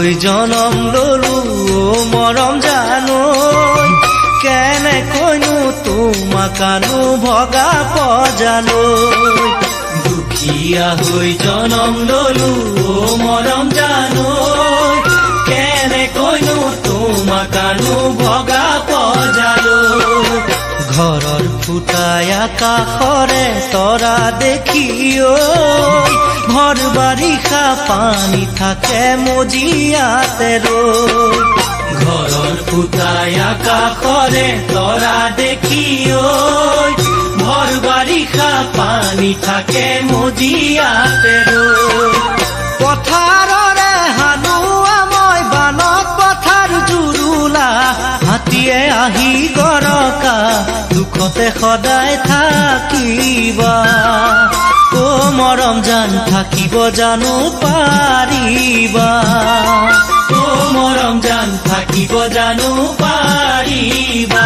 হৈ জনম ললো মৰম জানৈ কেনেকৈনো তোমাকানো ভগা পজালৈ দুখীয়া হৈ জনম ললো মৰম জানৈ কেনেকৈনো তোমাকানো ভগা পজালৈ ঘৰৰ ফুটাই আকাশৰে তৰা দেখি ঘৰ বাৰিষা পানী থাকে মজিয়াতে ৰৈ ঘৰৰ ফুটাই আকাশৰে তৰা দেখি ঘৰ বাৰিষা পানী থাকে মজিয়াতে ৰৈ পথাৰৰে হালোৱা মই বানত পথাৰ জুৰুলা হাতীয়ে আহি গৰকা দুখতে সদায় থাকিবা ও মৰম জান থাকিব জানো পাৰিবা ও মৰম জান থাকিব জানো পাৰিবা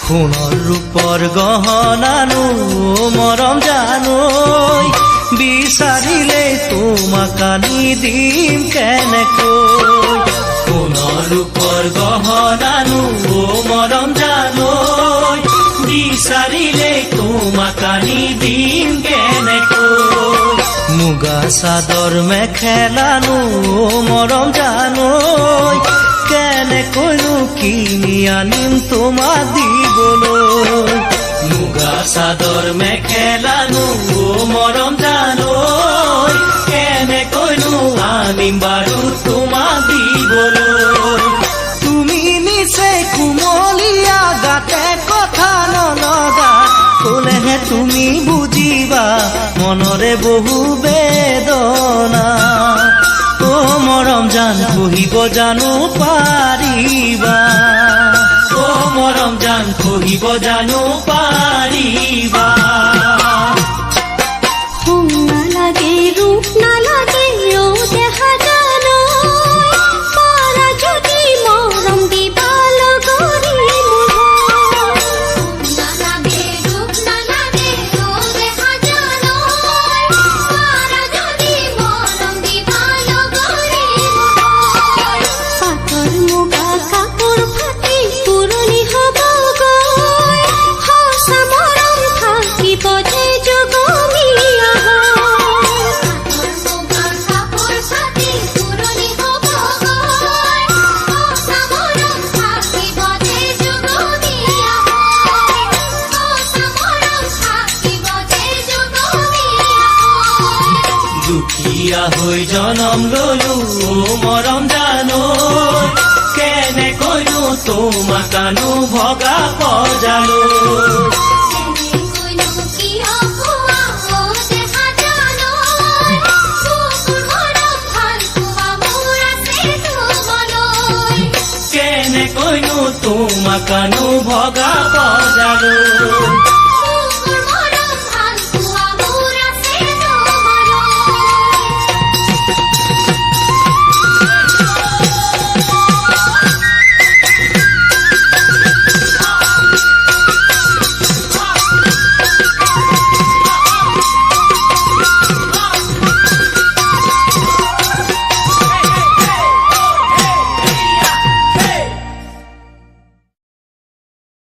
সোণৰ ৰূপৰ গহনানো মৰম জানৈ বিচাৰিলে তোমাক আনি দিম কেনেকৈ সোণৰ ৰূপৰ গহনানো মৰম জানৈ বিচাৰিলে তোমাক আনি দিম কেনেকৈ মুগা চাদৰ মেখেলানো মৰম জানৈ কেনেকৈনো কিনি আনিম তোমাক দিবলৈ মুগা চাদৰ মেখেলানো মৰম জানৈ কেনেকৈনো আনিম বাৰু তোমাক দিবলৈ তুমি নিচে কুমলীয়া গাতে কথা নলগা ক'লেহে তুমি বুজিবা মনৰে বহু বেদনা ও মৰম জান কহিব জানো পাৰিবা ও মৰম জান কহিব জানো পাৰিবা সোণ নালাগে ৰূপ নালাগে ও দেখা জানো পাৰা যদি মৰম দিবা লগৰী দুখীয়া হৈ জনম ললো মৰম জানৈ কেনেকৈনো তোমাকানো ভগা পজালৈ কেনেকৈনো তোমাকানো ভগা পজালৈ